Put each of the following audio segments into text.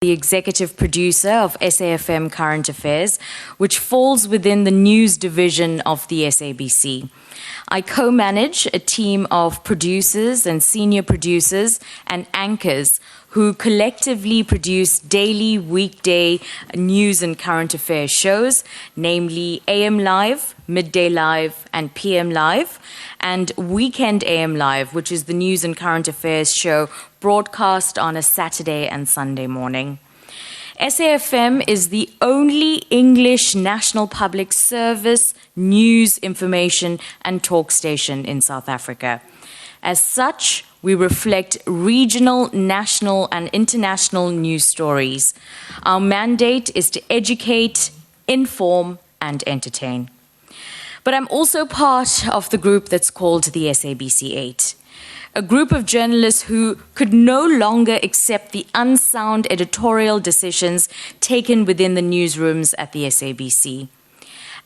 the executive producer of SAfm Current Affairs, which falls within the news division of the SABC. I co-manage a team of producers and senior producers and anchors who collectively produce daily, weekday news and current affairs shows, namely AM Live, Midday Live, and PM Live, and Weekend AM Live, which is the news and current affairs show broadcast on a Saturday and Sunday morning. SAfm is the only English national public service news, information, and talk station in South Africa. As such, we reflect regional, national, and international news stories. Our mandate is to educate, inform, and entertain. But I'm also part of the group that's called the SABC 8, a group of journalists who could no longer accept the unsound editorial decisions taken within the newsrooms at the SABC.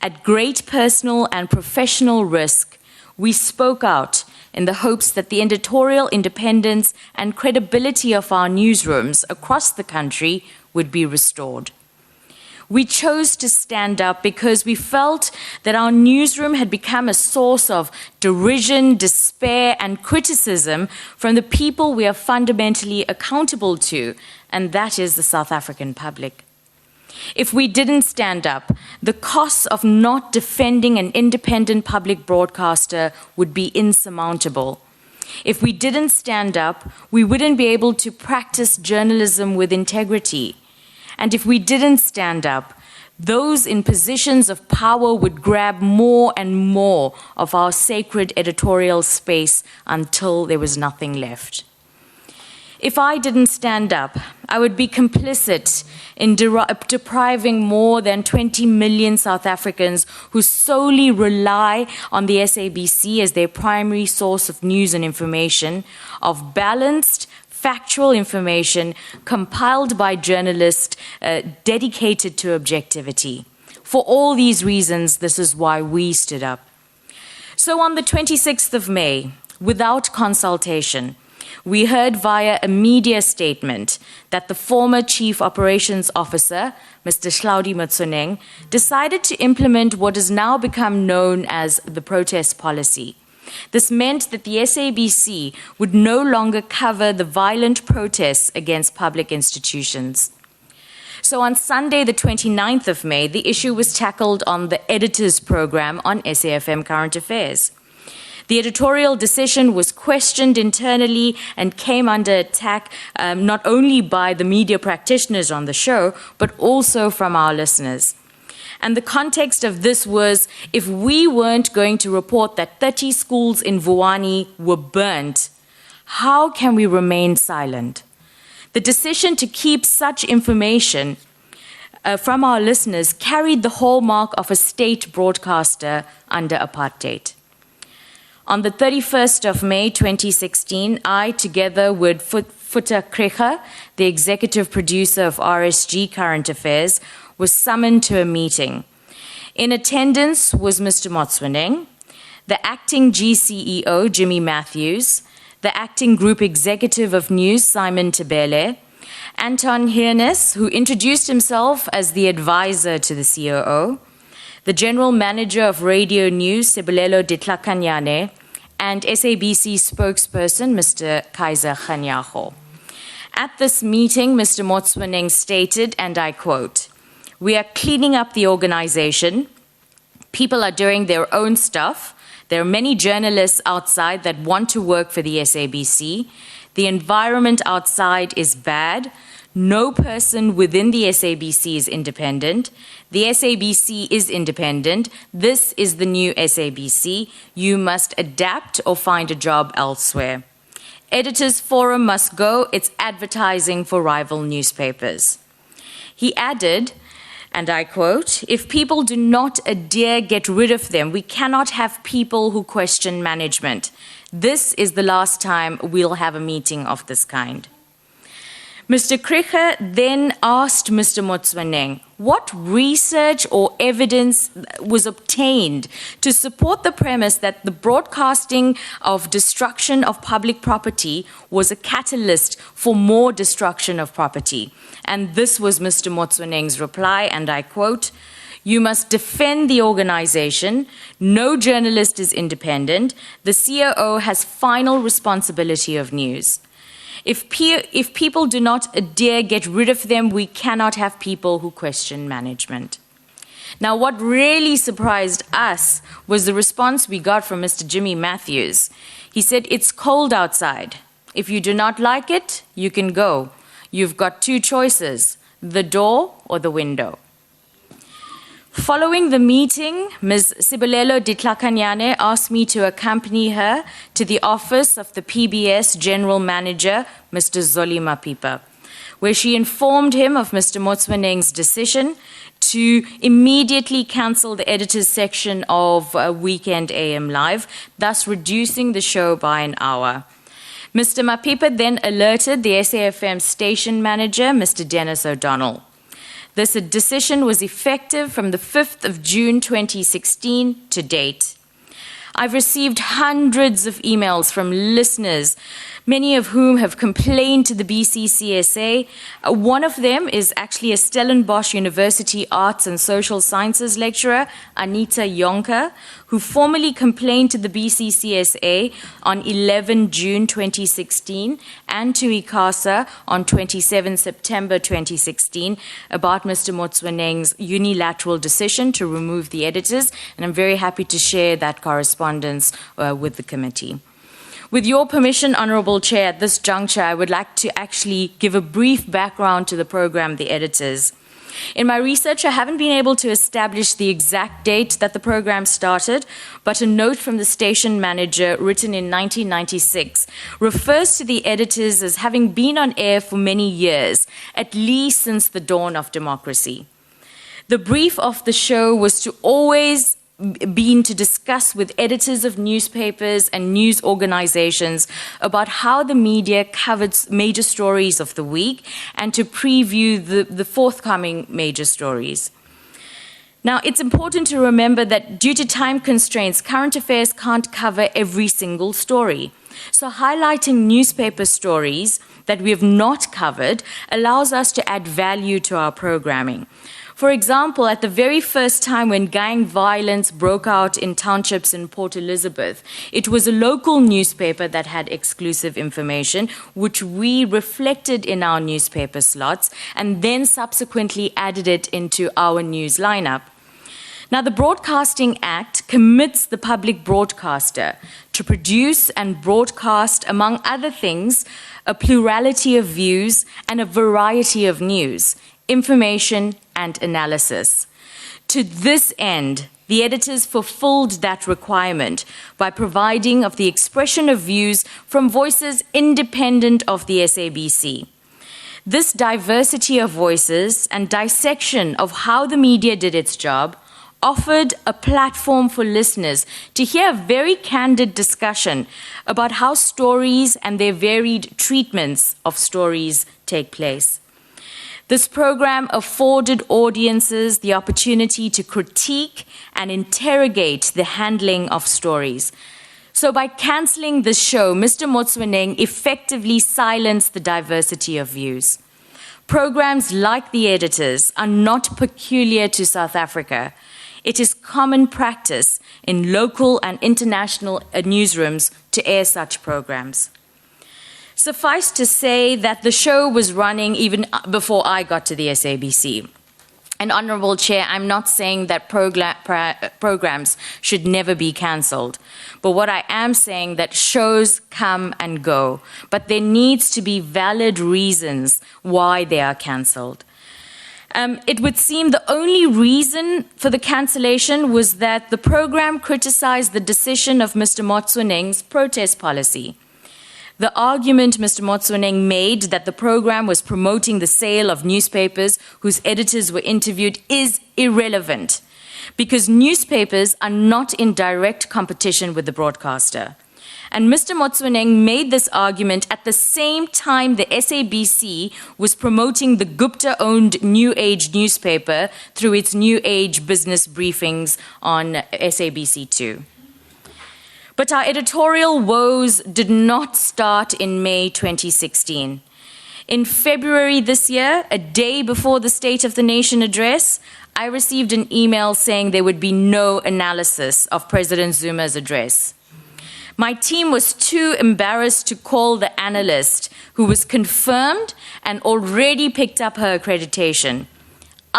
At great personal and professional risk, we spoke out in the hopes that the editorial independence and credibility of our newsrooms across the country would be restored. We chose to stand up because we felt that our newsroom had become a source of derision, despair, and criticism from the people we are fundamentally accountable to, and that is the South African public. If we didn't stand up, the costs of not defending an independent public broadcaster would be insurmountable. If we didn't stand up, we wouldn't be able to practice journalism with integrity. And if we didn't stand up, those in positions of power would grab more and more of our sacred editorial space until there was nothing left. If I didn't stand up, I would be complicit in depriving more than 20 million South Africans who solely rely on the SABC as their primary source of news and information, of balanced, factual information compiled by journalists dedicated to objectivity. For all these reasons, this is why we stood up. So on the 26th of May, without consultation, we heard via a media statement that the former Chief Operations Officer, Mr. Hlaudi Motsoeneng, decided to implement what has now become known as the protest policy. This meant that the SABC would no longer cover the violent protests against public institutions. So on Sunday, the 29th of May, the issue was tackled on the editors program on SAfm Current Affairs. The editorial decision was questioned internally and came under attack not only by the media practitioners on the show, but also from our listeners. And the context of this was, if we weren't going to report that 30 schools in Vuwani were burnt, how can we remain silent? The decision to keep such information from our listeners carried the hallmark of a state broadcaster under apartheid. On the 31st of May 2016, I, together with Futa Krecha, the executive producer of RSG Current Affairs, was summoned to a meeting. In attendance was Mr. Motsoeneng, the acting GCEO, Jimmy Matthews, the acting group executive of news, Simon Tebele, Anton Hearnes, who introduced himself as the advisor to the COO, the general manager of radio news, Sebulelo Ditlakanyane, and SABC spokesperson, Mr. Kaiser Khanyago. At this meeting, Mr. Motsoeneng stated, and I quote, "We are cleaning up the organization. People are doing their own stuff. There are many journalists outside that want to work for the SABC. The environment outside is bad. No person within the SABC is independent. The SABC is independent. This is the new SABC. You must adapt or find a job elsewhere. Editors Forum must go. It's advertising for rival newspapers." He added, and I quote, "If people do not adhere, get rid of them. We cannot have people who question management. This is the last time we'll have a meeting of this kind." Mr. Krige then asked Mr. Motswaneng what research or evidence was obtained to support the premise that the broadcasting of destruction of public property was a catalyst for more destruction of property. And this was Mr. Motswaneng's reply, and I quote, "You must defend the organization. No journalist is independent. The COO has final responsibility of news. If people do not dare get rid of them, we cannot have people who question management." Now, what really surprised us was the response we got from Mr. Jimmy Matthews. He said, "It's cold outside. If you do not like it, you can go. You've got two choices, the door or the window." Following the meeting, Ms. Sibelelo Ditlakanyane asked me to accompany her to the office of the PBS General Manager, Mr. Zoli Mapipa, where she informed him of Mr. Motswaneng's decision to immediately cancel the editor's section of Weekend AM Live, thus reducing the show by an hour. Mr. Mapipa then alerted the SAfm station manager, Mr. Dennis O'Donnell. This decision was effective from the 5th of June 2016 to date. I've received hundreds of emails from listeners, many of whom have complained to the BCCSA. One of them is actually a Stellenbosch University Arts and Social Sciences lecturer, Anita Yonker, who formally complained to the BCCSA on 11 June 2016 and to ICASA on 27 September 2016 about Mr. Motswaneng's unilateral decision to remove the editors, and I'm very happy to share that correspondence with the committee. With your permission, Honourable Chair, at this juncture, I would like to actually give a brief background to the program, The Editors. In my research, I haven't been able to establish the exact date that the program started, but a note from the station manager written in 1996 refers to The Editors as having been on air for many years, at least since the dawn of democracy. The brief of the show was to always been to discuss with editors of newspapers and news organizations about how the media covered major stories of the week and to preview the forthcoming major stories. Now, it's important to remember that due to time constraints, current affairs can't cover every single story. So highlighting newspaper stories that we have not covered allows us to add value to our programming. For example, at the very first time when gang violence broke out in townships in Port Elizabeth, it was a local newspaper that had exclusive information, which we reflected in our newspaper slots and then subsequently added it into our news lineup. Now, the Broadcasting Act commits the public broadcaster to produce and broadcast, among other things, a plurality of views and a variety of news, information and analysis. To this end, the editors fulfilled that requirement by providing of the expression of views from voices independent of the SABC. This diversity of voices and dissection of how the media did its job offered a platform for listeners to hear a very candid discussion about how stories and their varied treatments of stories take place. This program afforded audiences the opportunity to critique and interrogate the handling of stories. So by cancelling this show, Mr. Motswaneng effectively silenced the diversity of views. Programs like The Editors are not peculiar to South Africa. It is common practice in local and international newsrooms to air such programs. Suffice to say that the show was running even before I got to the SABC. And Honourable Chair, I'm not saying that programs should never be cancelled. But what I am saying that shows come and go. But there needs to be valid reasons why they are cancelled. It would seem the only reason for the cancellation was that the program criticized the decision of Mr. Motswaneng's protest policy. The argument Mr. Motswaneng made that the program was promoting the sale of newspapers whose editors were interviewed is irrelevant because newspapers are not in direct competition with the broadcaster. And Mr. Motswaneng made this argument at the same time the SABC was promoting the Gupta-owned New Age newspaper through its New Age business briefings on SABC2. But our editorial woes did not start in May 2016. In February this year, a day before the State of the Nation address, I received an email saying there would be no analysis of President Zuma's address. My team was too embarrassed to call the analyst who was confirmed and already picked up her accreditation.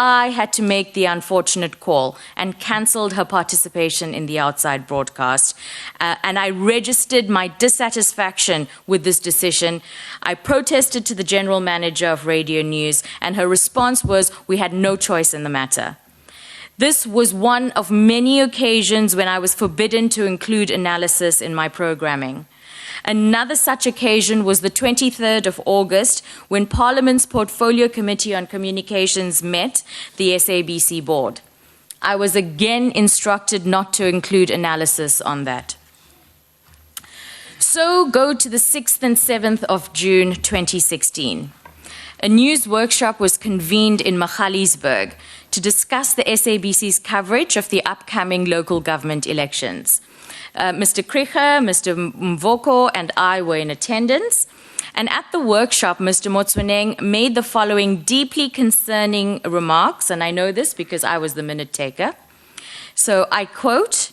I had to make the unfortunate call and cancelled her participation in the outside broadcast. And I registered my dissatisfaction with this decision. I protested to the general manager of Radio News, and her response was, "We had no choice in the matter." This was one of many occasions when I was forbidden to include analysis in my programming. Another such occasion was the 23rd of August, when Parliament's Portfolio Committee on Communications met the SABC board. I was again instructed not to include analysis on that. So go to the 6th and 7th of June 2016. A news workshop was convened in Magaliesburg to discuss the SABC's coverage of the upcoming local government elections. Mr. Krige, Mr. Mvoko, and I were in attendance. And at the workshop, Mr. Motswaneng made the following deeply concerning remarks, and I know this because I was the minute taker. So I quote,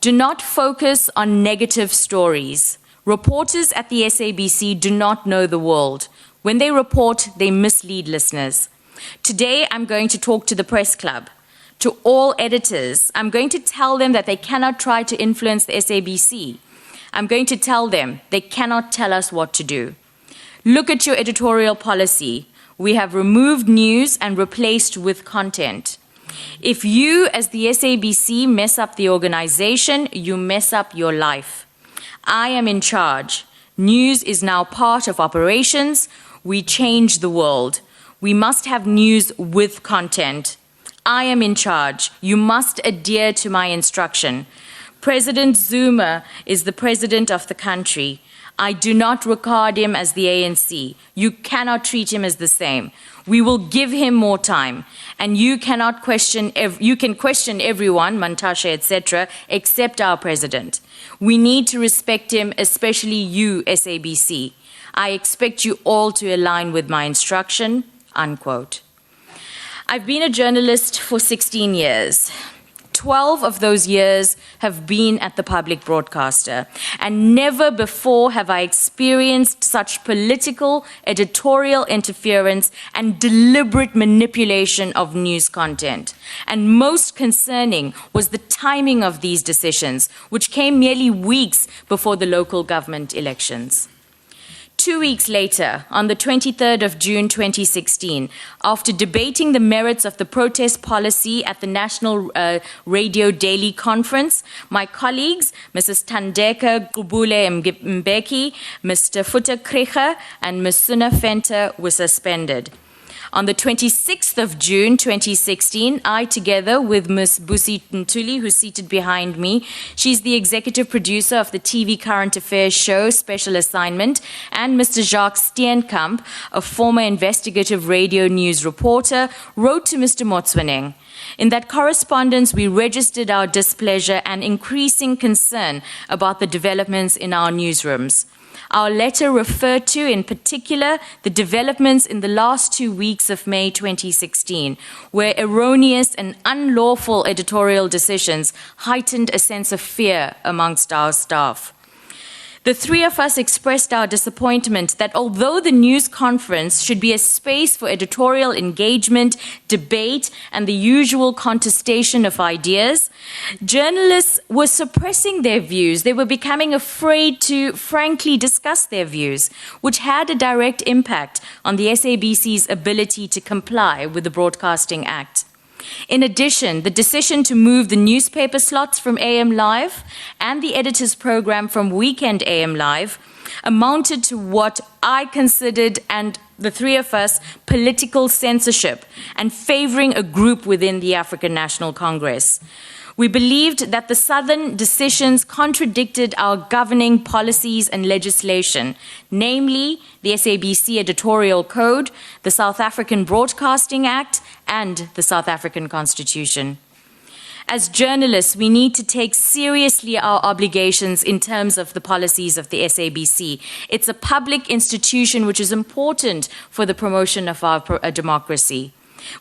"Do not focus on negative stories. Reporters at the SABC do not know the world. When they report, they mislead listeners. Today, I'm going to talk to the press club. To all editors, I'm going to tell them that they cannot try to influence the SABC. I'm going to tell them they cannot tell us what to do. Look at your editorial policy. We have removed news and replaced with content. If you, as the SABC, mess up the organization, you mess up your life. I am in charge. News is now part of operations. We change the world. We must have news with content. I am in charge. You must adhere to my instruction. President Zuma is the president of the country. I do not regard him as the ANC. You cannot treat him as the same. We will give him more time. And you can question everyone, Mantashe, etc., except our president. We need to respect him, especially you, SABC. I expect you all to align with my instruction," unquote. I've been a journalist for 16 years. 12 of those years have been at the public broadcaster, and never before have I experienced such political, editorial interference and deliberate manipulation of news content. And most concerning was the timing of these decisions, which came merely weeks before the local government elections. 2 weeks later, on the 23rd of June 2016, after debating the merits of the protest policy at the National Radio Daily Conference, my colleagues, Mrs. Tandeka Gubule Mbeki, Mr. Futa Krige, and Ms. Suna Fenter were suspended. On the 26th of June 2016, I, together with Ms. Busi Ntuli, who's seated behind me, she's the executive producer of the TV Current Affairs show Special Assignment, and Mr. Jacques Steenkamp, a former investigative radio news reporter, wrote to Mr. Motswaneng. In that correspondence, we registered our displeasure and increasing concern about the developments in our newsrooms. Our letter referred to, in particular, the developments in the last 2 weeks of May 2016, where erroneous and unlawful editorial decisions heightened a sense of fear amongst our staff. The three of us expressed our disappointment that although the news conference should be a space for editorial engagement, debate, and the usual contestation of ideas, journalists were suppressing their views. They were becoming afraid to frankly discuss their views, which had a direct impact on the SABC's ability to comply with the Broadcasting Act. In addition, the decision to move the newspaper slots from AM Live and the editor's program from Weekend AM Live amounted to what I considered, and the three of us, political censorship and favoring a group within the African National Congress. We believed that the Southern decisions contradicted our governing policies and legislation, namely the SABC Editorial Code, the South African Broadcasting Act, and the South African Constitution. As journalists, we need to take seriously our obligations in terms of the policies of the SABC. It's a public institution which is important for the promotion of our democracy.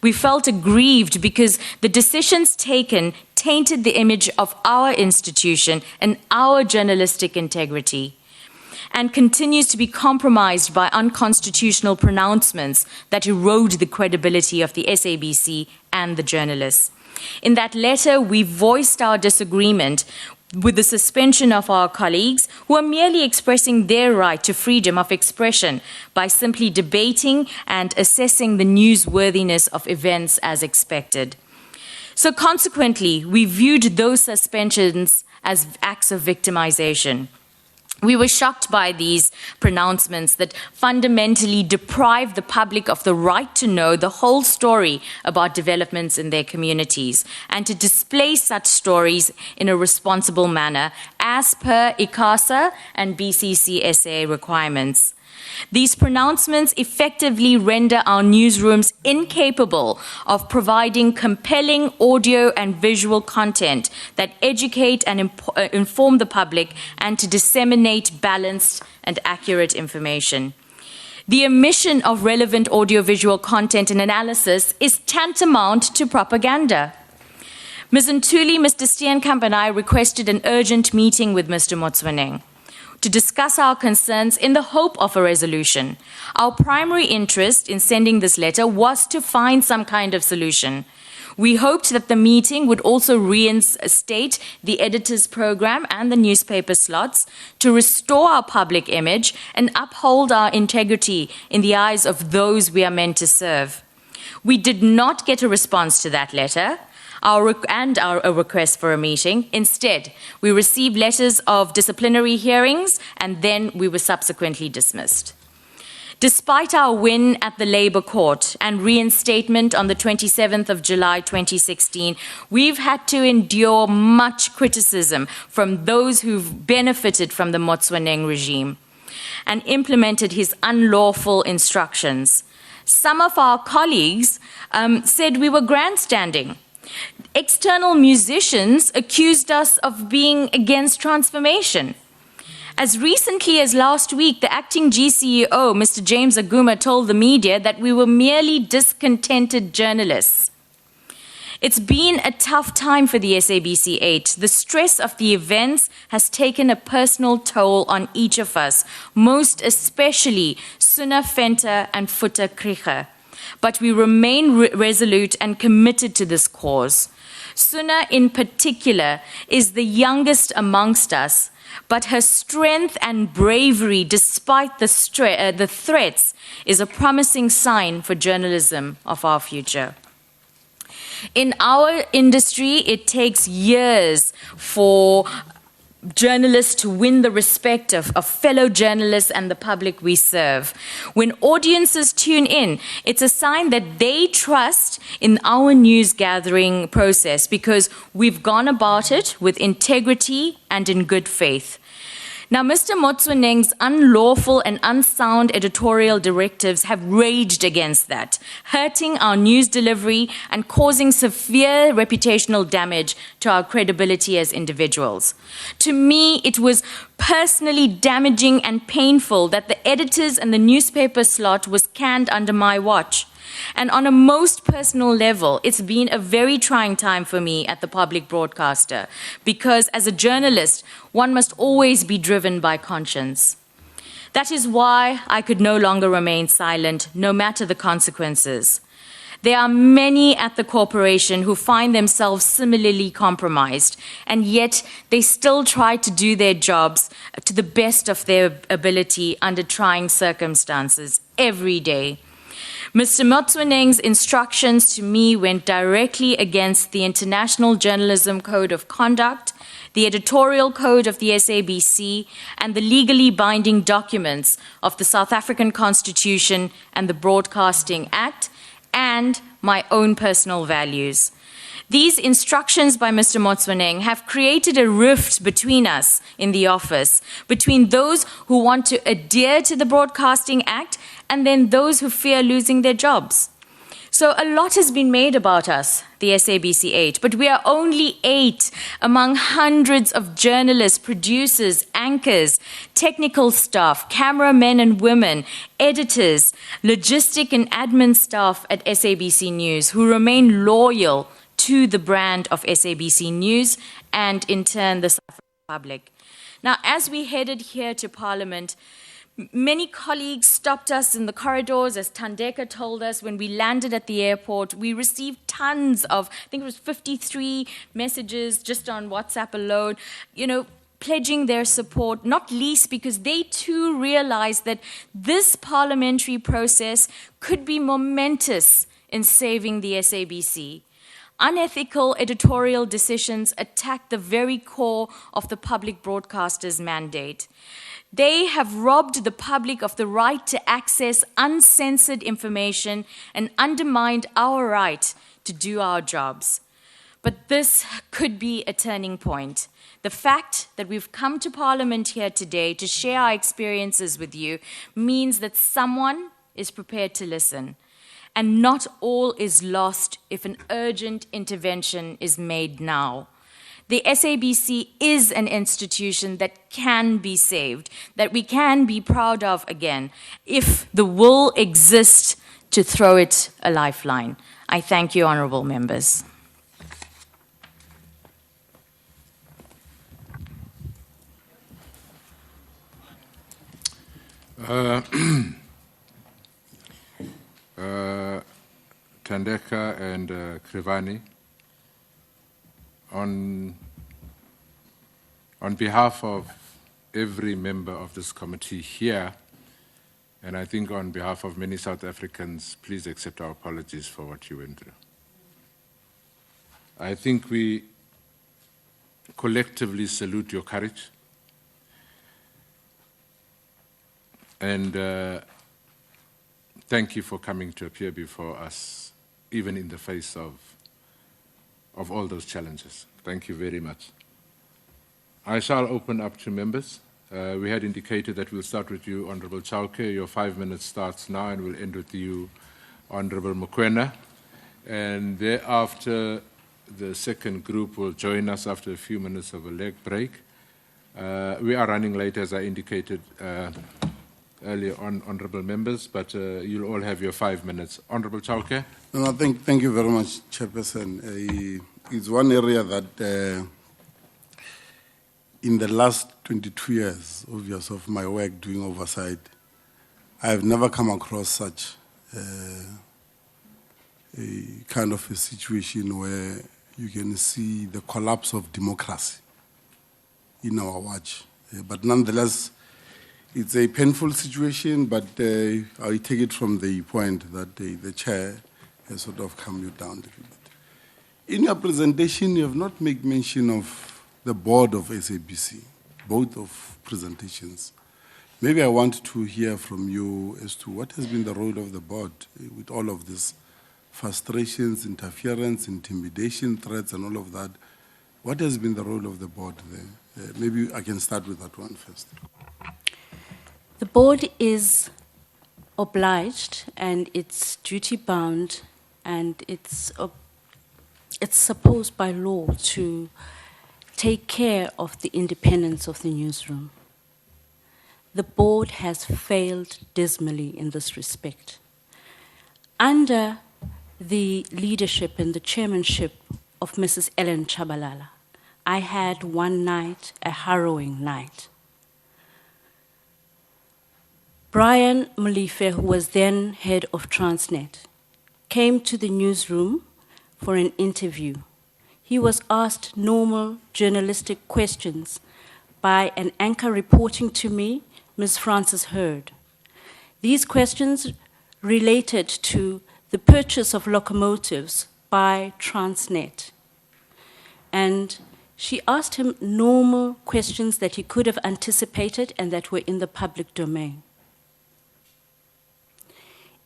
We felt aggrieved because the decisions taken tainted the image of our institution and our journalistic integrity, and continues to be compromised by unconstitutional pronouncements that erode the credibility of the SABC and the journalists. In that letter, we voiced our disagreement with the suspension of our colleagues who are merely expressing their right to freedom of expression by simply debating and assessing the newsworthiness of events as expected. So consequently, we viewed those suspensions as acts of victimization. We were shocked by these pronouncements that fundamentally deprive the public of the right to know the whole story about developments in their communities and to display such stories in a responsible manner as per ICASA and BCCSA requirements. These pronouncements effectively render our newsrooms incapable of providing compelling audio and visual content that educate and inform the public and to disseminate balanced and accurate information. The omission of relevant audiovisual content and analysis is tantamount to propaganda. Ms. Ntuli, Mr. Steenkamp, and I requested an urgent meeting with Mr. Motsoeneng to discuss our concerns in the hope of a resolution. Our primary interest in sending this letter was to find some kind of solution. We hoped that the meeting would also reinstate the editor's program and the newspaper slots to restore our public image and uphold our integrity in the eyes of those we are meant to serve. We did not get a response to that letter, a request for a meeting. Instead, we received letters of disciplinary hearings and then we were subsequently dismissed. Despite our win at the Labour Court and reinstatement on the 27th of July 2016, we've had to endure much criticism from those who've benefited from the Motsoeneng regime and implemented his unlawful instructions. Some of our colleagues said we were grandstanding. External musicians accused us of being against transformation. As recently as last week, the acting GCEO, Mr. James Aguma, told the media that we were merely discontented journalists. It's been a tough time for the SABC 8. The stress of the events has taken a personal toll on each of us, most especially Suna Venter and Futa Krige. But we remain resolute and committed to this cause. Suna, in particular, is the youngest amongst us, but her strength and bravery, despite the threats, is a promising sign for journalism of our future. In our industry, it takes years for journalists to win the respect of fellow journalists and the public we serve. When audiences tune in, it's a sign that they trust in our news gathering process because we've gone about it with integrity and in good faith. Now, Mr. Motsoeneng's unlawful and unsound editorial directives have raged against that, hurting our news delivery and causing severe reputational damage to our credibility as individuals. To me, it was personally damaging and painful that the editors and the newspaper slot was canned under my watch. And on a most personal level, it's been a very trying time for me at the public broadcaster because as a journalist, one must always be driven by conscience. That is why I could no longer remain silent, no matter the consequences. There are many at the corporation who find themselves similarly compromised, and yet they still try to do their jobs to the best of their ability under trying circumstances every day. Mr. Motsoeneng's instructions to me went directly against the International Journalism Code of Conduct, the Editorial Code of the SABC, and the legally binding documents of the South African Constitution and the Broadcasting Act, and and my own personal values. These instructions by Mr. Motswaneng have created a rift between us in the office, between those who want to adhere to the Broadcasting Act and then those who fear losing their jobs. So a lot has been made about us, the SABC 8, but we are only 8 among hundreds of journalists, producers, anchors, technical staff, cameramen and women, editors, logistic and admin staff at SABC News who remain loyal to the brand of SABC News and, in turn, the South African public. Now, as we headed here to Parliament, many colleagues stopped us in the corridors, as Tandeka told us. When we landed at the airport, we received tons of, I think it was 53 messages just on WhatsApp alone, pledging their support, not least because they too realized that this parliamentary process could be momentous in saving the SABC. Unethical editorial decisions attack the very core of the public broadcaster's mandate. They have robbed the public of the right to access uncensored information and undermined our right to do our jobs. But this could be a turning point. The fact that we've come to Parliament here today to share our experiences with you means that someone is prepared to listen. And not all is lost if an urgent intervention is made now. The SABC is an institution that can be saved, that we can be proud of again, if the will exists to throw it a lifeline. I thank you, honourable members. Tandeka and Krivani, on behalf of every member of this committee here, and I think on behalf of many South Africans, please accept our apologies for what you went through. I think we collectively salute your courage and thank you for coming to appear before us, even in the face of all those challenges. Thank you very much. I shall open up to members. We had indicated that we'll start with you, Honourable Chauke. Your 5 minutes starts now, and we'll end with you, Honourable Mokoena. And thereafter, the second group will join us after a few minutes of a leg break. We are running late, as I indicated earlier on, honourable members, but you'll all have your 5 minutes. Honourable Chauke. No, thank you very much, Chairperson. It's one area that in the last 22 years, obvious, of my work doing oversight, I have never come across such a kind of a situation where you can see the collapse of democracy in our watch. But nonetheless, it's a painful situation, but I take it from the point that the chair has sort of calmed you down a little bit. In your presentation, you have not made mention of the board of SABC, both of presentations. Maybe I want to hear from you as to what has been the role of the board with all of this frustrations, interference, intimidation, threats, and all of that. What has been the role of the board there? Maybe I can start with that one first. The board is obliged and it's duty-bound and it's supposed by law to take care of the independence of the newsroom. The board has failed dismally in this respect. Under the leadership and the chairmanship of Mrs. Ellen Chabalala, I had one night, a harrowing night. Brian Molife, who was then head of Transnet, came to the newsroom for an interview. He was asked normal journalistic questions by an anchor reporting to me, Ms. Frances Hurd. These questions related to the purchase of locomotives by Transnet. And she asked him normal questions that he could have anticipated and that were in the public domain.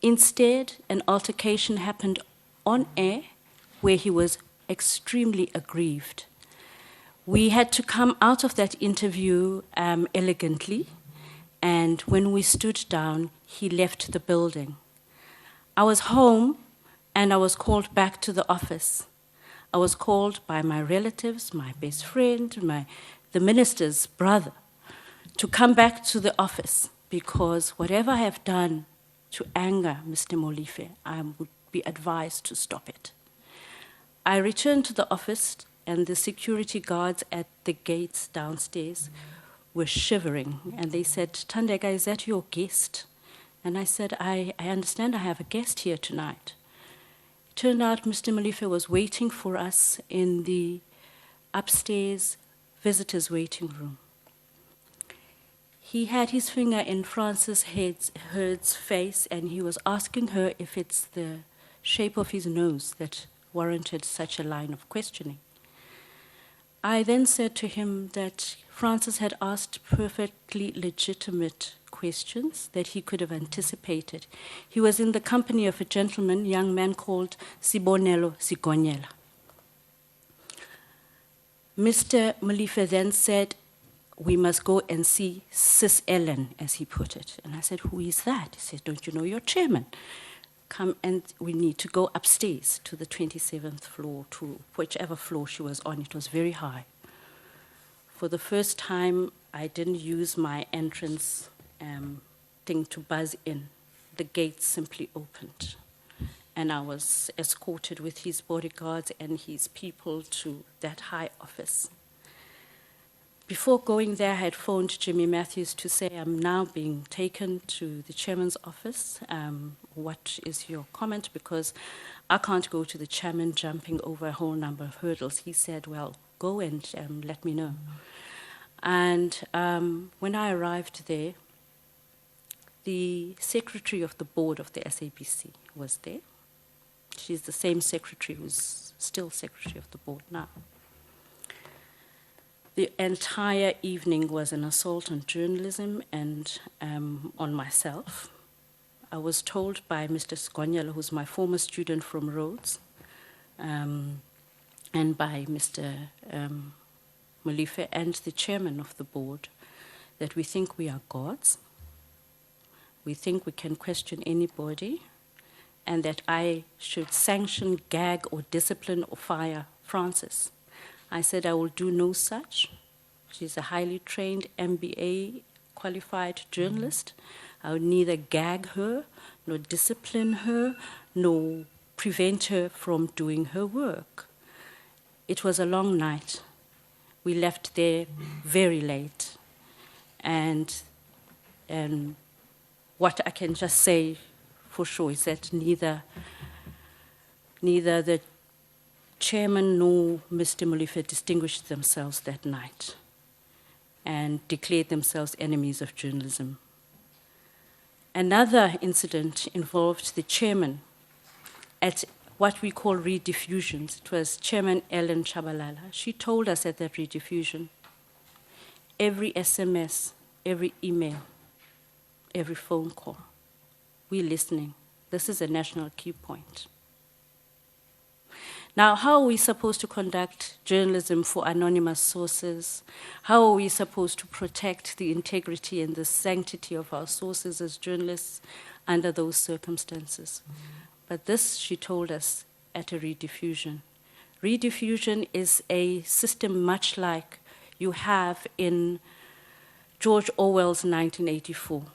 Instead, an altercation happened on air where he was extremely aggrieved. We had to come out of that interview elegantly, and when we stood down, he left the building. I was home, and I was called back to the office. I was called by my relatives, my best friend, the minister's brother, to come back to the office because whatever I have done to anger Mr. Molefe, I would be advised to stop it. I returned to the office, and the security guards at the gates downstairs were shivering, and they said, "Thandeka, is that your guest?" And I said, I understand I have a guest here tonight. It turned out Mr. Molefe was waiting for us in the upstairs visitors' waiting room. He had his finger in Frances Heard's face, and he was asking her if it's the shape of his nose that warranted such a line of questioning. I then said to him that Francis had asked perfectly legitimate questions that he could have anticipated. He was in the company of a gentleman, young man called Sibonelo Sigonyela. Mr. Molefe then said, "We must go and see Sis Ellen," as he put it. And I said, "Who is that?" He said, "Don't you know your chairman? Come, and we need to go upstairs to the 27th floor, to whichever floor she was on. It was very high. For the first time, I didn't use my entrance thing to buzz in. The gate simply opened, and I was escorted with his bodyguards and his people to that high office. Before going there, I had phoned Jimmy Matthews to say, "I'm now being taken to the chairman's office. What is your comment? Because I can't go to the chairman jumping over a whole number of hurdles." He said, "Well, go and let me know." And when I arrived there, the secretary of the board of the SABC was there. She's the same secretary who's still secretary of the board now. The entire evening was an assault on journalism and on myself. I was told by Mr. Sigonyela, who's my former student from Rhodes, and by Mr. Molefe and the chairman of the board, that we think we are gods. We think we can question anybody, and that I should sanction, gag, or discipline or fire Frances. I said I will do no such. She's a highly trained MBA qualified journalist. I would neither gag her, nor discipline her, nor prevent her from doing her work. It was a long night. We left there very late. And what I can just say for sure is that neither the chairman nor Mr. Molefe distinguished themselves that night and declared themselves enemies of journalism. Another incident involved the chairman at what we call rediffusions. It was Chairman Ellen Chabalala. She told us at that rediffusion, every SMS, every email, every phone call, we're listening. This is a national key point. Now, how are we supposed to conduct journalism for anonymous sources? How are we supposed to protect the integrity and the sanctity of our sources as journalists under those circumstances? But this, she told us at a rediffusion. Rediffusion is a system much like you have in George Orwell's 1984,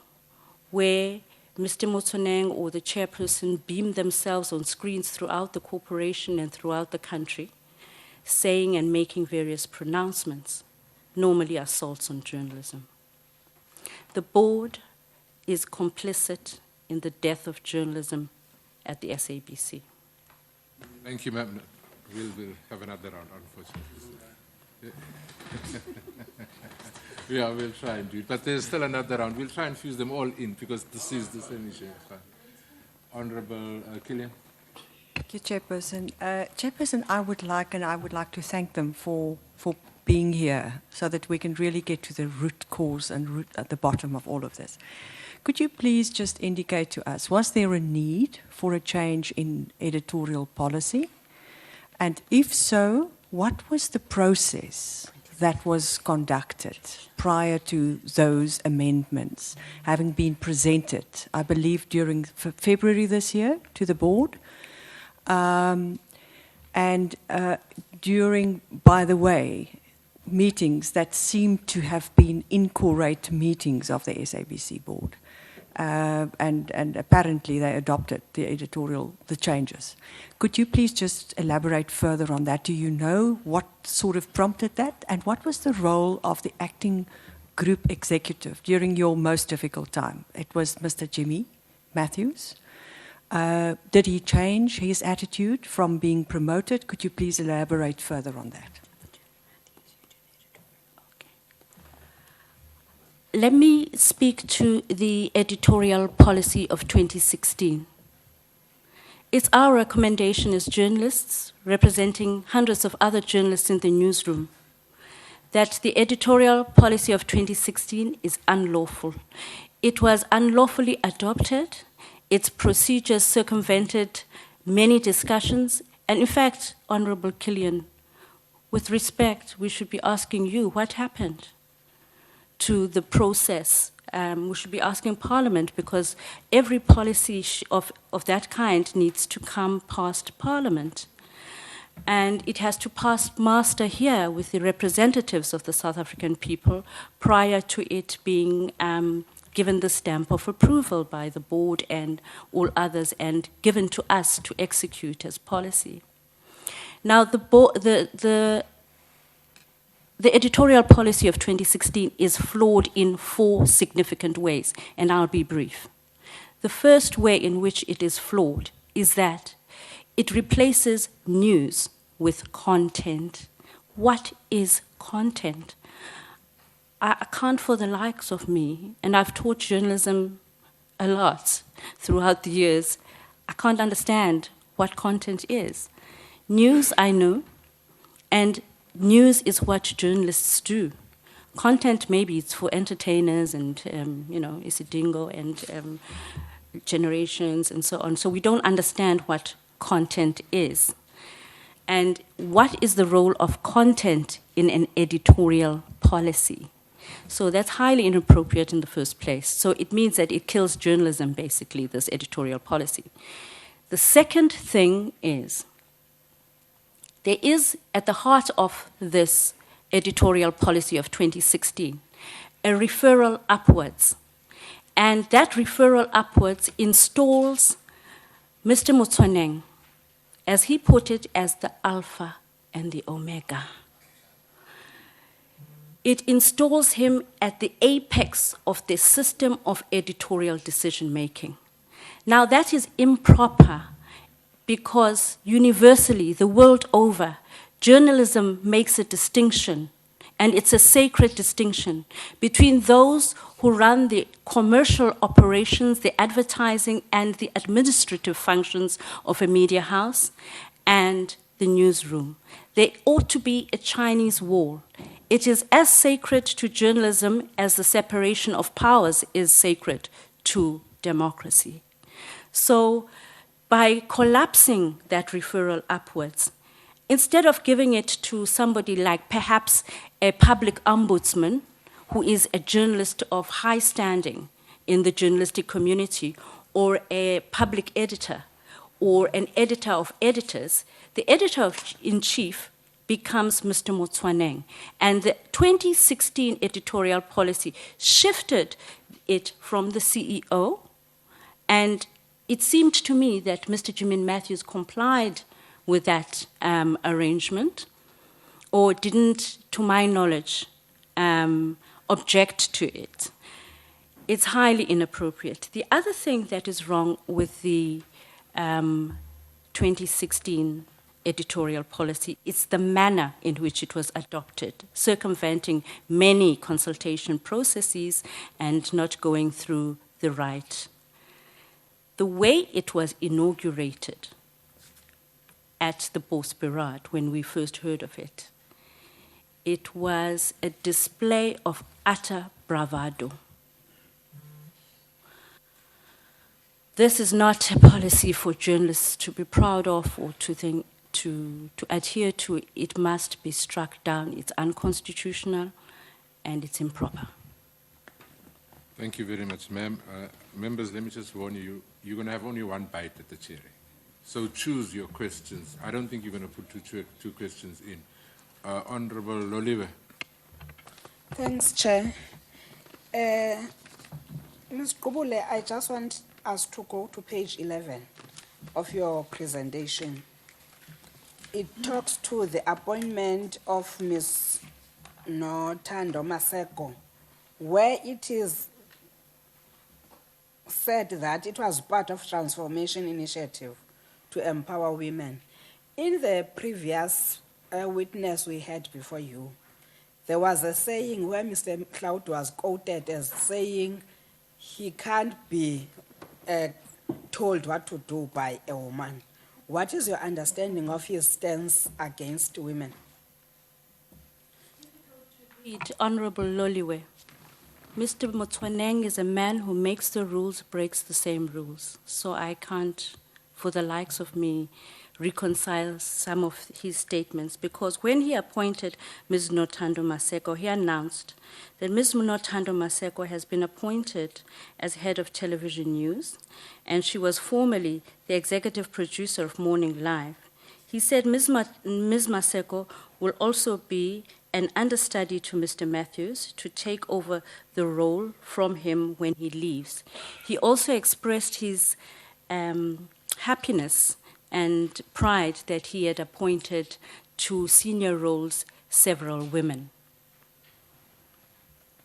where Mr. Motsoneng or the chairperson beamed themselves on screens throughout the corporation and throughout the country, saying and making various pronouncements, normally assaults on journalism. The board is complicit in the death of journalism at the SABC. Thank you, ma'am. We'll have another round, unfortunately. Yeah, we'll try and do it. But there's still another round. We'll try and fuse them all in because this is the same issue. Honorable Killian. Thank you, Chairperson. Chairperson, I would like to thank them for being here so that we can really get to the root cause and root at the bottom of all of this. Could you please just indicate to us, was there a need for a change in editorial policy? And if so, what was the process that was conducted prior to those amendments having been presented, I believe, during February this year to the board? During, by the way, meetings that seem to have been incorrect meetings of the SABC board. And apparently they adopted the editorial, the changes. Could you please just elaborate further on that? Do you know what sort of prompted that? And what was the role of the acting group executive during your most difficult time? It was Mr. Jimmy Matthews. Did he change his attitude from being promoted? Could you please elaborate further on that? Let me speak to the editorial policy of 2016. It's our recommendation as journalists, representing hundreds of other journalists in the newsroom, that the editorial policy of 2016 is unlawful. It was unlawfully adopted. Its procedures circumvented many discussions. And in fact, Honorable Killian, with respect, we should be asking you, what happened to the process? We should be asking Parliament, because every policy of that kind needs to come past Parliament. And it has to pass muster here with the representatives of the South African people prior to it being given the stamp of approval by the board and all others, and given to us to execute as policy. Now, the editorial policy of 2016 is flawed in 4 significant ways, and I'll be brief. The first way in which it is flawed is that it replaces news with content. What is content? I can't, for the likes of me, and I've taught journalism a lot throughout the years, I can't understand what content is. News, I know, and news is what journalists do. Content, maybe it's for entertainers and, Isidingo and generations and so on. So we don't understand what content is. And what is the role of content in an editorial policy? So that's highly inappropriate in the first place. So it means that it kills journalism, basically, this editorial policy. The second thing is, there is, at the heart of this editorial policy of 2016, a referral upwards. And that referral upwards installs Mr. Motsoeneng, as he put it, as the alpha and the omega. It installs him at the apex of the system of editorial decision-making. Now, that is improper, because universally, the world over, journalism makes a distinction, and it's a sacred distinction, between those who run the commercial operations, the advertising, and the administrative functions of a media house, and the newsroom. There ought to be a Chinese wall. It is as sacred to journalism as the separation of powers is sacred to democracy. So, by collapsing that referral upwards, instead of giving it to somebody like perhaps a public ombudsman, who is a journalist of high standing in the journalistic community, or a public editor, or an editor of editors, the editor-in-chief becomes Mr. Motsoeneng. And the 2016 editorial policy shifted it from the CEO, and it seemed to me that Mr. Jimmy Matthews complied with that arrangement, or didn't, to my knowledge, object to it. It's highly inappropriate. The other thing that is wrong with the 2016 editorial policy is the manner in which it was adopted, circumventing many consultation processes and not going through the right. The way it was inaugurated at the Bosberad, when we first heard of it, it was a display of utter bravado. This is not a policy for journalists to be proud of or to adhere to. It must be struck down. It's unconstitutional and it's improper. Thank you very much, ma'am. Members, let me just warn you, you're going to have only one bite at the cherry. So choose your questions. I don't think you're going to put two questions in. Honorable Loliwe. Thanks, Chair. Ms. Kubule, I just want us to go to page 11 of your presentation. It talks to the appointment of Ms. Nothando Maseko, where it is said that it was part of transformation initiative to empower women. In the previous witness we had before you, there was a saying where Mr. Cloud was quoted as saying he can't be told what to do by a woman. What is your understanding of his stance against women? Honorable Loliwe, Mr. Motsoeneng is a man who makes the rules, breaks the same rules. So I can't, for the likes of me, reconcile some of his statements, because when he appointed Ms. Nothando Maseko, he announced that Ms. Nothando Maseko has been appointed as head of television news, and she was formerly the executive producer of Morning Live. He said Ms. Maseko will also be an understudy to Mr. Matthews to take over the role from him when he leaves. He also expressed his happiness and pride that he had appointed to senior roles several women.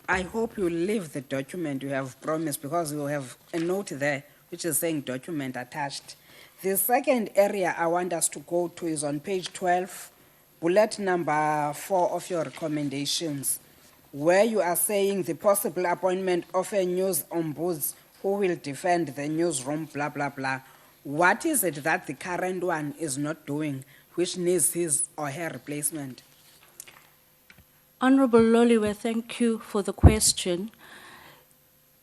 I hope you leave the document you have promised, because you have a note there which is saying document attached. The second area I want us to go to is on page 12, bullet number 4 of your recommendations, where you are saying the possible appointment of a news ombuds who will defend the newsroom, blah, blah, blah. What is it that the current one is not doing, which needs his or her replacement? Honorable Loliwe, thank you for the question.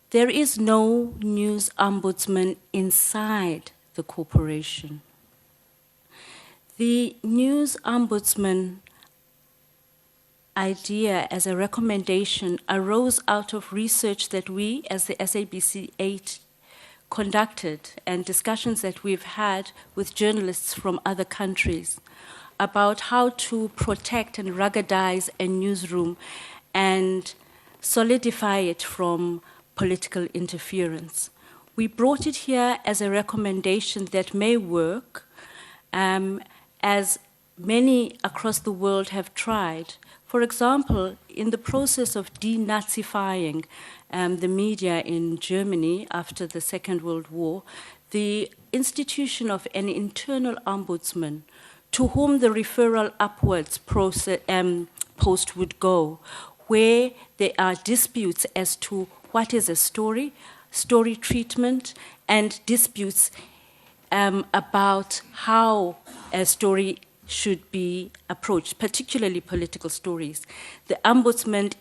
There is no news ombudsman inside the corporation. The news ombudsman idea as a recommendation arose out of research that we, as the SABC 8, conducted and discussions that we've had with journalists from other countries about how to protect and ruggedize a newsroom and solidify it from political interference. We brought it here as a recommendation that may work, as many across the world have tried. For example, in the process of denazifying the media in Germany after the Second World War, the institution of an internal ombudsman to whom the referral upwards post would go, where there are disputes as to what is a story treatment, and disputes about how a story should be approached, particularly political stories. The ombudsman,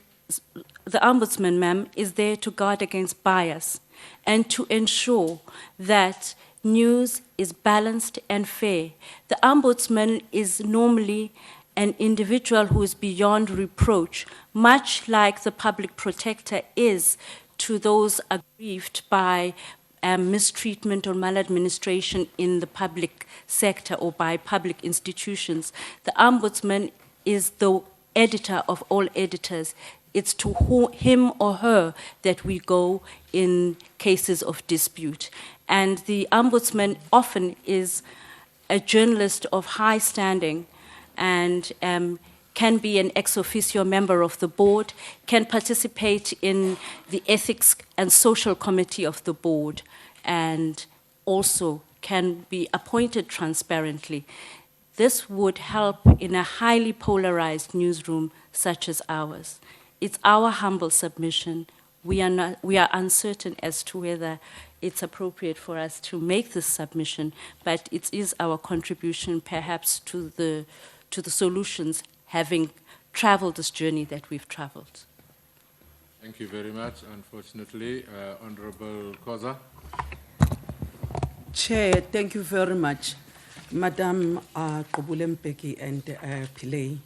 ma'am, is there to guard against bias and to ensure that news is balanced and fair. The ombudsman is normally an individual who is beyond reproach, much like the public protector is to those aggrieved by mistreatment or maladministration in the public sector or by public institutions. The ombudsman is the editor of all editors. It's to him or her that we go in cases of dispute. And the ombudsman often is a journalist of high standing and can be an ex officio member of the board, can participate in the ethics and social committee of the board, and also can be appointed transparently. This would help in a highly polarized newsroom such as ours. It's our humble submission. We are uncertain as to whether it's appropriate for us to make this submission, but it is our contribution perhaps to the solutions, having traveled this journey that we've traveled. Thank you very much. Unfortunately, Honorable Koza. Chair, thank you very much. Madam Qobule Mpeki and Pillay,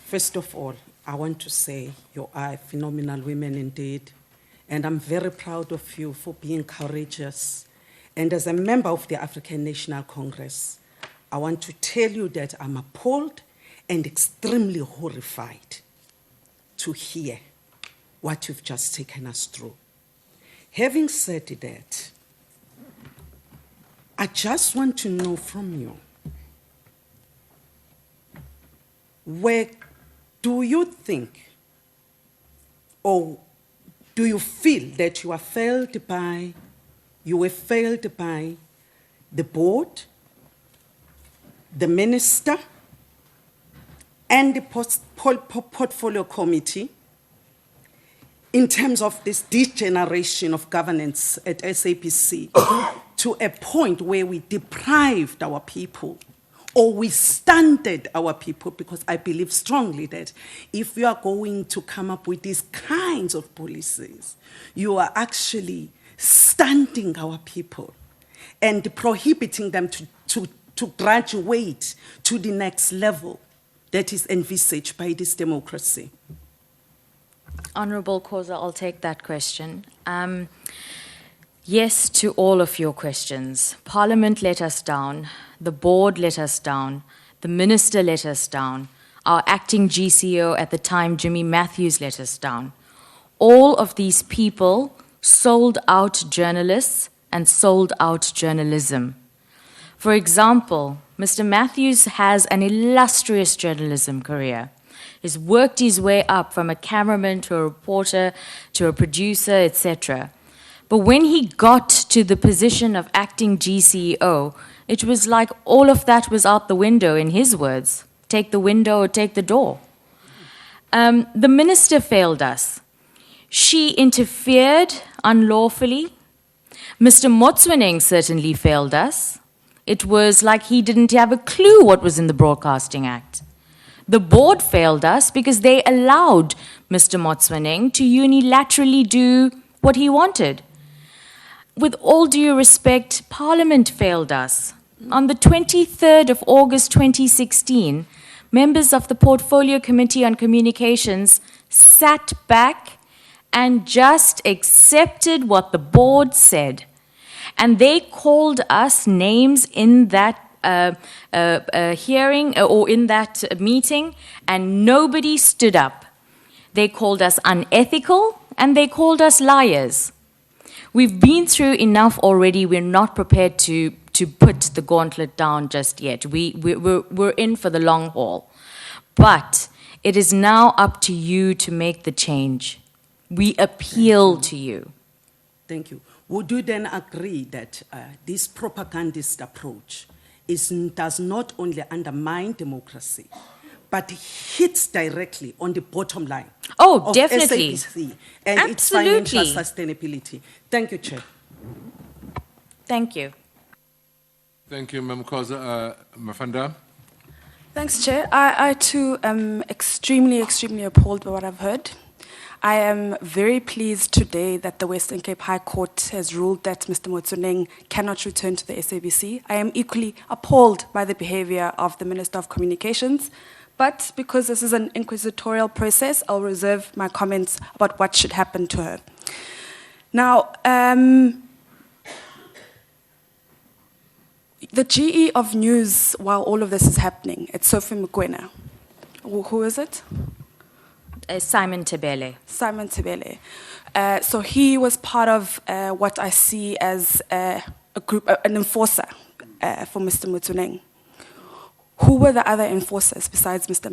first of all, I want to say you are phenomenal women indeed, and I'm very proud of you for being courageous. And as a member of the African National Congress, I want to tell you that I'm appalled and extremely horrified to hear what you've just taken us through. Having said that, I just want to know from you, where do you think, or do you feel that you were failed by the board, the minister, and the portfolio committee in terms of this degeneration of governance at SABC to a point where we deprived our people or we stunted our people? Because I believe strongly that if you are going to come up with these kinds of policies, you are actually stunting our people and prohibiting them to graduate to the next level that is envisaged by this democracy. Honourable Khoza, I'll take that question. Yes to all of your questions. Parliament let us down. The board let us down. The minister let us down. Our acting GCO at the time, Jimmy Matthews, let us down. All of these people sold out journalists and sold out journalism. For example, Mr. Matthews has an illustrious journalism career. He's worked his way up from a cameraman to a reporter to a producer, etc. But when he got to the position of acting GCEO, it was like all of that was out the window, in his words. Take the window or take the door. The minister failed us. She interfered unlawfully. Mr. Motswaneng certainly failed us. It was like he didn't have a clue what was in the Broadcasting Act. The board failed us because they allowed Mr. Motswaneng to unilaterally do what he wanted. With all due respect, Parliament failed us. On the 23rd of August 2016, members of the Portfolio Committee on Communications sat back and just accepted what the board said. And they called us names in that hearing or in that meeting, and nobody stood up. They called us unethical and they called us liars. We've been through enough already. We're not prepared to put the gauntlet down just yet. We're in for the long haul. But it is now up to you to make the change. We appeal to you. Thank you. Would you then agree that this propagandist approach does not only undermine democracy, but hits directly on the bottom line Oh, of definitely. SABC and Absolutely. its financial sustainability? Thank you, Chair. Thank you. Thank you, Ms. Khoza. Mafanda? Thanks, Chair. I too am extremely appalled by what I've heard. I am very pleased today that the Western Cape High Court has ruled that Mr. Motswaneng cannot return to the SABC. I am equally appalled by the behavior of the Minister of Communications, but because this is an inquisitorial process, I'll reserve my comments about what should happen to her. Now, the GE of news while all of this is happening, it's Sophie Mokoena. Who is it? Simon Tebele. Simon Tebele. So he was part of what I see as a group, an enforcer for Mr. Motswaneng. Who were the other enforcers besides Mr.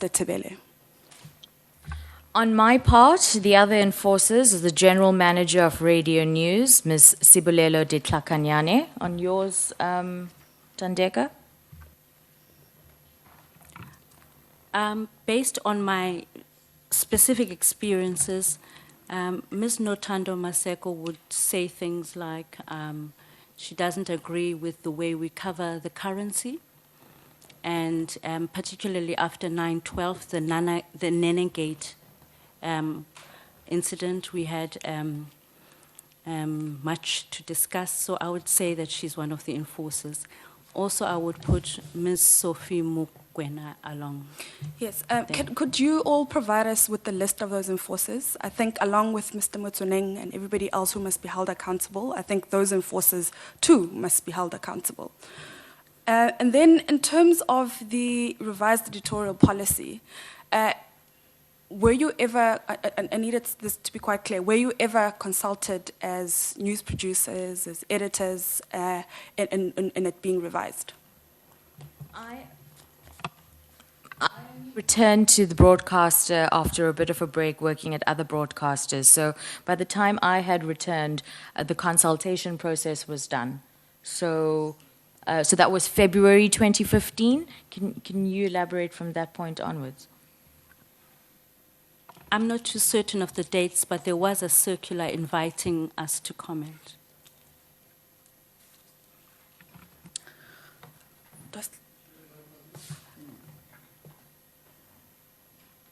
Tebele? On my part, the other enforcers is the General Manager of Radio News, Ms. Sibulelo de Tlakanyane. On yours, Tandeka? Based on my specific experiences, Ms. Notando Maseko would say things like she doesn't agree with the way we cover the currency, and particularly after 9/12, the Nenengate incident, we had much to discuss, so I would say that she's one of the enforcers. Also, I would put Ms. Sophie Mukwena along. Yes, could you all provide us with the list of those enforcers? I think along with Mr. Motsoneng and everybody else who must be held accountable, I think those enforcers too must be held accountable. And then in terms of the revised editorial policy, were you ever, I needed this to be quite clear, were you ever consulted as news producers, as editors, in it being revised? I returned to the broadcaster after a bit of a break working at other broadcasters. So by the time I had returned, the consultation process was done. So that was February 2015. Can you elaborate from that point onwards? I'm not too certain of the dates, but there was a circular inviting us to comment.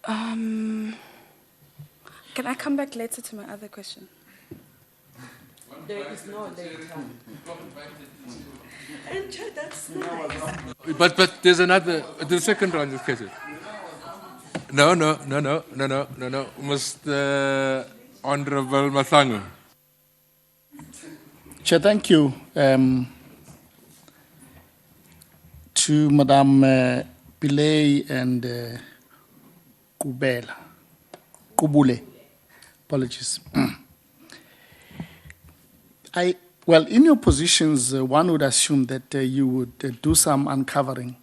Can I come back later to my other question? There is no data. That's But there's another, the second round is scheduled. No, Mr. Honorable Masango. Chair, thank you. To Madam Pillay and Kubule, apologies. Well, in your positions, one would assume that you would do some uncovering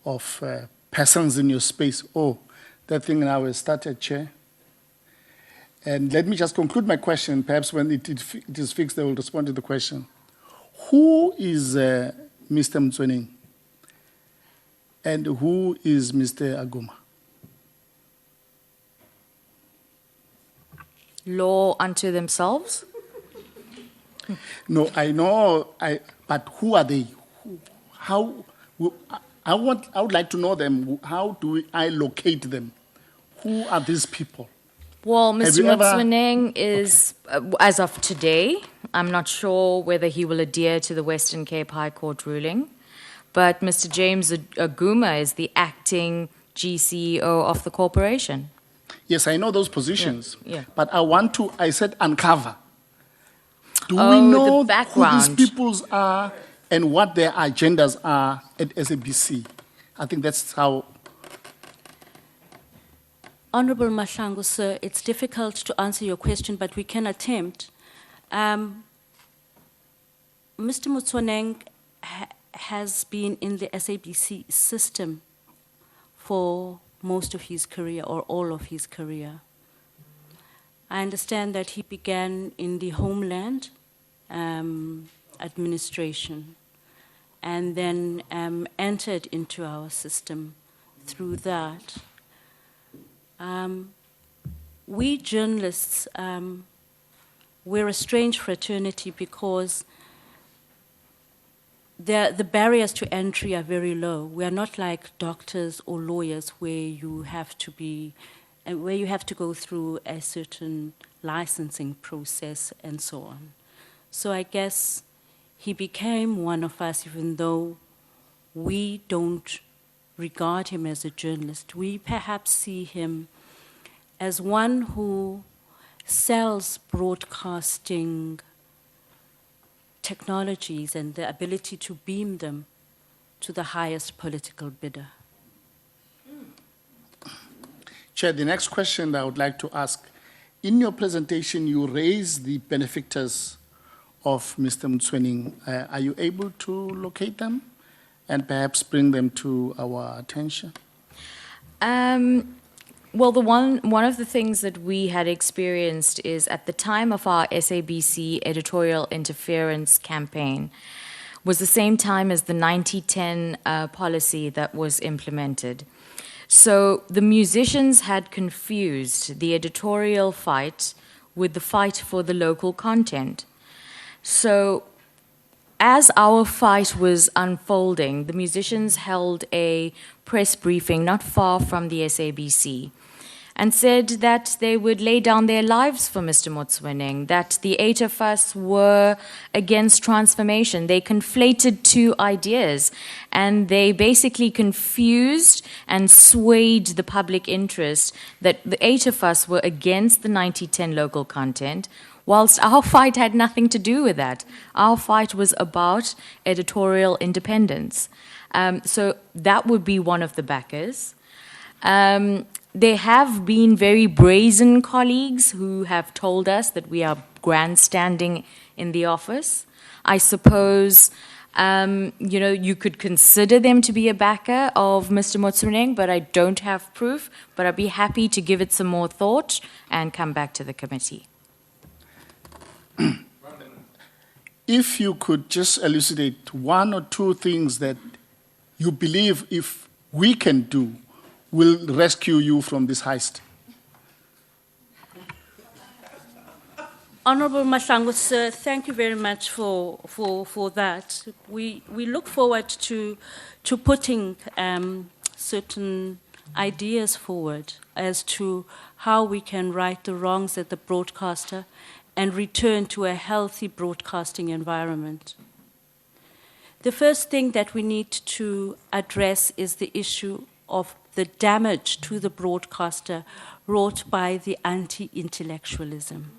of persons in your space. Oh, that thing now has started, Chair. And let me just conclude my question. Perhaps when it is fixed, they will respond to the question. Who is Mr. Mtswening? And who is Mr. Aguma? Law unto themselves? No, I know, but who are they? I would like to know them. How do I locate them? Who are these people? Well, Mr. Motsoneng is, as of today, I'm not sure whether he will adhere to the Western Cape High Court ruling, but Mr. James Aguma is the acting GCEO of the corporation. Yes, I know those positions, yeah. But I said uncover. Do we Oh, know the background. who these peoples are and what their agendas are at SABC? I think that's how. Honorable Mahlangu, sir, it's difficult to answer your question, but we can attempt. Mr. Motsoneng has been in the SABC system for most of his career or all of his career. I understand that he began in the Homeland administration and then entered into our system through that. We journalists, we're a strange fraternity because the barriers to entry are very low. We are not like doctors or lawyers where you have to go through a certain licensing process and so on. So I guess he became one of us, even though we don't regard him as a journalist. We perhaps see him as one who sells broadcasting technologies and the ability to beam them to the highest political bidder. Chair, the next question that I would like to ask, in your presentation you raised the benefactors of Mr. Mtswening. Are you able to locate them and perhaps bring them to our attention? Well, one of the things that we had experienced is at the time of our SABC editorial interference campaign was the same time as the 90-10 policy that was implemented. So the musicians had confused the editorial fight with the fight for the local content. So as our fight was unfolding, the musicians held a press briefing not far from the SABC. and said that they would lay down their lives for Mr. Motsoeneng, that the 8 of us were against transformation. They conflated two ideas, and they basically confused and swayed the public interest that the 8 of us were against the 90-10 local content, whilst our fight had nothing to do with that. Our fight was about editorial independence. So that would be one of the backers. There have been very brazen colleagues who have told us that we are grandstanding in the office. I suppose, you could consider them to be a backer of Mr. Motsoeneng, but I don't have proof. But I'd be happy to give it some more thought and come back to the committee. If you could just elucidate one or two things that you believe if we can do will rescue you from this heist. Honorable Mahlangu, sir, thank you very much for that. We look forward to putting certain ideas forward as to how we can right the wrongs at the broadcaster and return to a healthy broadcasting environment. The first thing that we need to address is the issue of the damage to the broadcaster wrought by the anti-intellectualism.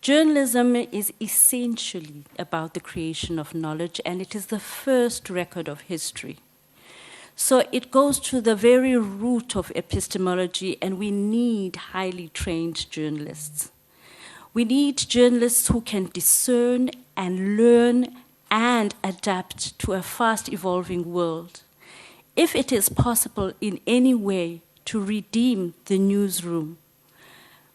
Journalism is essentially about the creation of knowledge, and it is the first record of history. So it goes to the very root of epistemology, and we need highly trained journalists. We need journalists who can discern and learn and adapt to a fast-evolving world. If it is possible in any way to redeem the newsroom,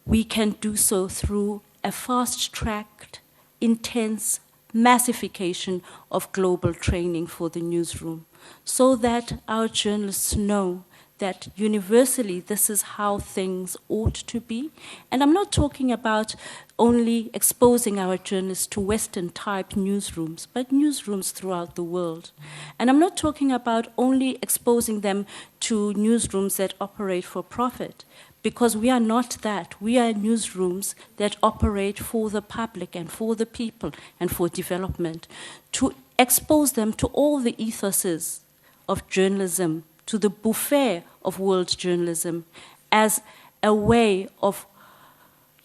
we can do so through a fast-tracked, intense massification of global training for the newsroom, so that our journalists know that universally this is how things ought to be. And I'm not talking about only exposing our journalists to Western-type newsrooms, but newsrooms throughout the world. And I'm not talking about only exposing them to newsrooms that operate for profit, because we are not that. We are newsrooms that operate for the public and for the people and for development, to expose them to all the ethoses of journalism, to the buffet of world journalism, as a way of,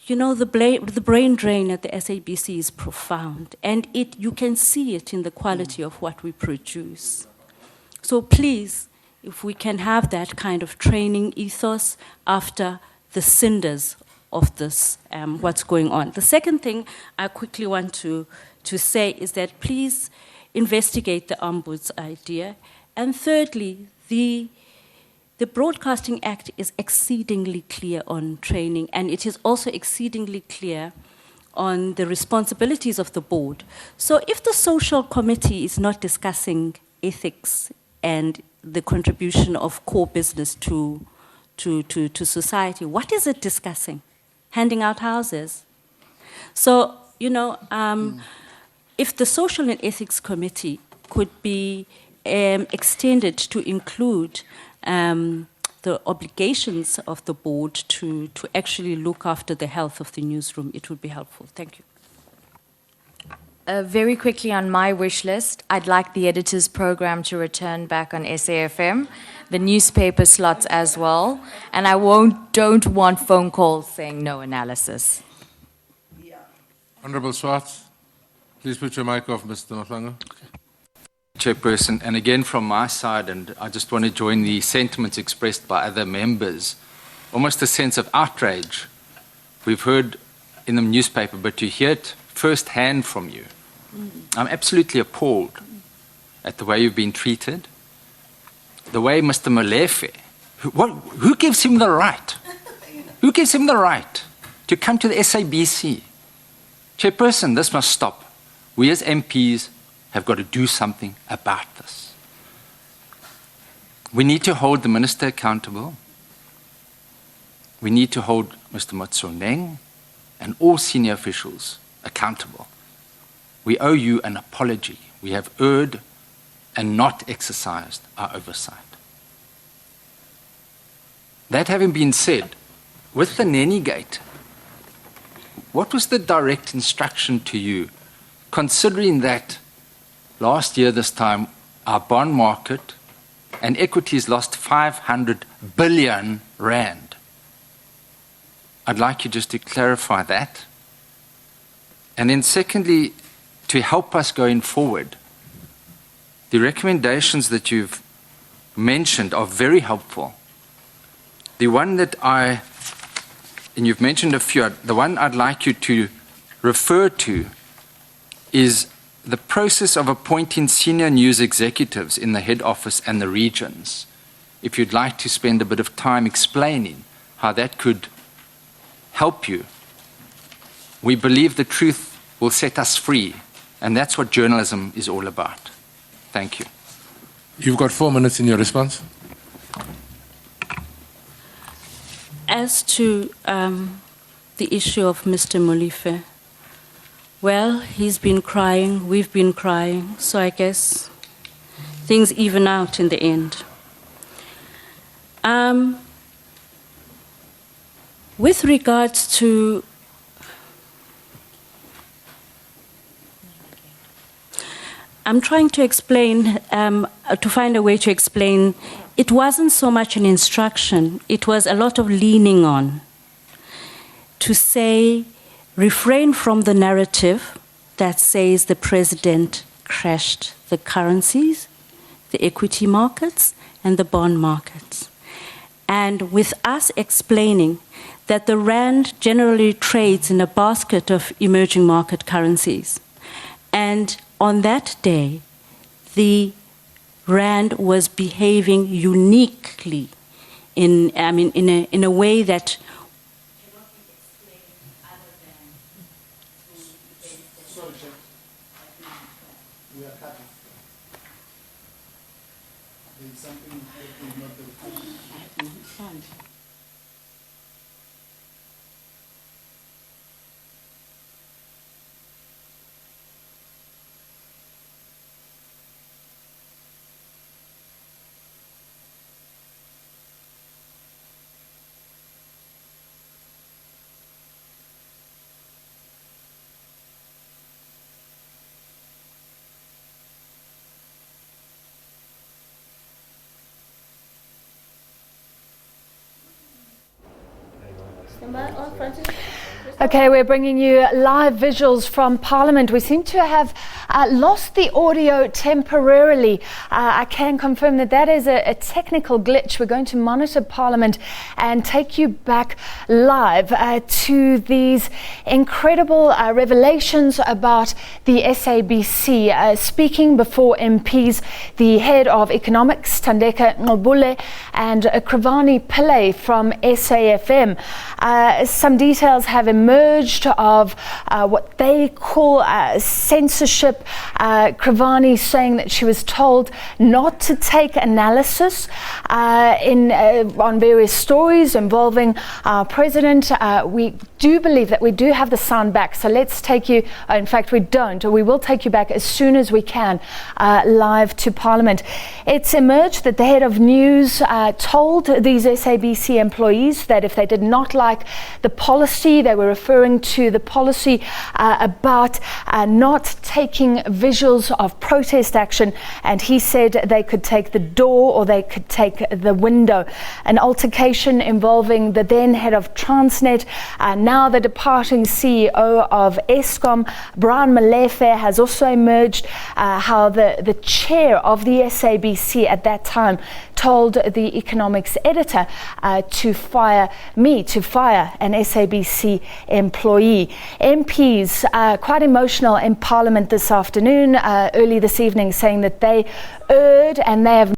the brain drain at the SABC is profound, and you can see it in the quality of what we produce. So please, if we can have that kind of training ethos after the cinders of this, what's going on. The second thing I quickly want to say is that please investigate the Ombuds idea. And thirdly, the Broadcasting Act is exceedingly clear on training, and it is also exceedingly clear on the responsibilities of the board. So if the social committee is not discussing ethics and the contribution of core business to society, what is it discussing? Handing out houses. So, if the Social and Ethics Committee could be extended to include the obligations of the board to actually look after the health of the newsroom, it would be helpful. Thank you. Very quickly on my wish list, I'd like the editors program to return back on SAfm, the newspaper slots as well, and I don't want phone calls saying no analysis. Honourable Swartz, please put your mic off, Mr. Mahlangu. Chairperson, and again from my side, and I just want to join the sentiments expressed by other members, almost a sense of outrage. We've heard in the newspaper, but to hear it firsthand from you, I'm absolutely appalled at the way you've been treated, the way Mr. Molefe, who gives him the right? Who gives him the right to come to the SABC? Chairperson, this must stop. We as MPs have got to do something about this. We need to hold the minister accountable. We need to hold Mr. Motsoeneng and all senior officials accountable. We owe you an apology. We have erred and not exercised our oversight. that having been said, with the Nenny Gate, what was the direct instruction to you, considering that last year this time our bond market and equities lost 500 billion rand? I'd like you just to clarify that. And then secondly, to help us going forward, the recommendations that you've mentioned are very helpful. The one that and you've mentioned a few, the one I'd like you to refer to is the process of appointing senior news executives in the head office and the regions. If you'd like to spend a bit of time explaining how that could help you. We believe the truth will set us free, and that's what journalism is all about. Thank you. You've got 4 minutes in your response. As to the issue of Mr. Molefe, well, he's been crying, we've been crying, so I guess things even out in the end. With regards to I'm trying to explain, to find a way to explain, it wasn't so much an instruction, it was a lot of leaning on to say, refrain from the narrative that says the president crashed the currencies, the equity markets, and the bond markets. And with us explaining that the rand generally trades in a basket of emerging market currencies. And on that day, the rand was behaving uniquely in a way that cannot be explained other than through events. We are cut off. There's something that is not the Okay, we're bringing you live visuals from Parliament. We seem to have lost the audio temporarily. I can confirm that that is a technical glitch. We're going to monitor Parliament and take you back live to these incredible revelations about the SABC. Speaking before MPs, the head of economics, Tandeka Ngobule, and Krivani Pillay from SAfm. Some details have emerged of what they call censorship. Krivani saying that she was told not to take analysis on various stories involving our president. We do believe that we do have the sound back, so let's take you, in fact we don't, we will take you back as soon as we can live to Parliament. It's emerged that the head of news told these SABC employees that if they did not like the policy, they were referring to the policy about not taking visuals of protest action, and he said they could take the door or they could take the window. An altercation involving the then head of Transnet, now the departing CEO of Eskom, Brian Molefe, has also emerged. How the chair of the SABC at that time told the economics editor to fire an SABC employee. MPs quite emotional in Parliament this afternoon, early this evening, saying that they erred and they have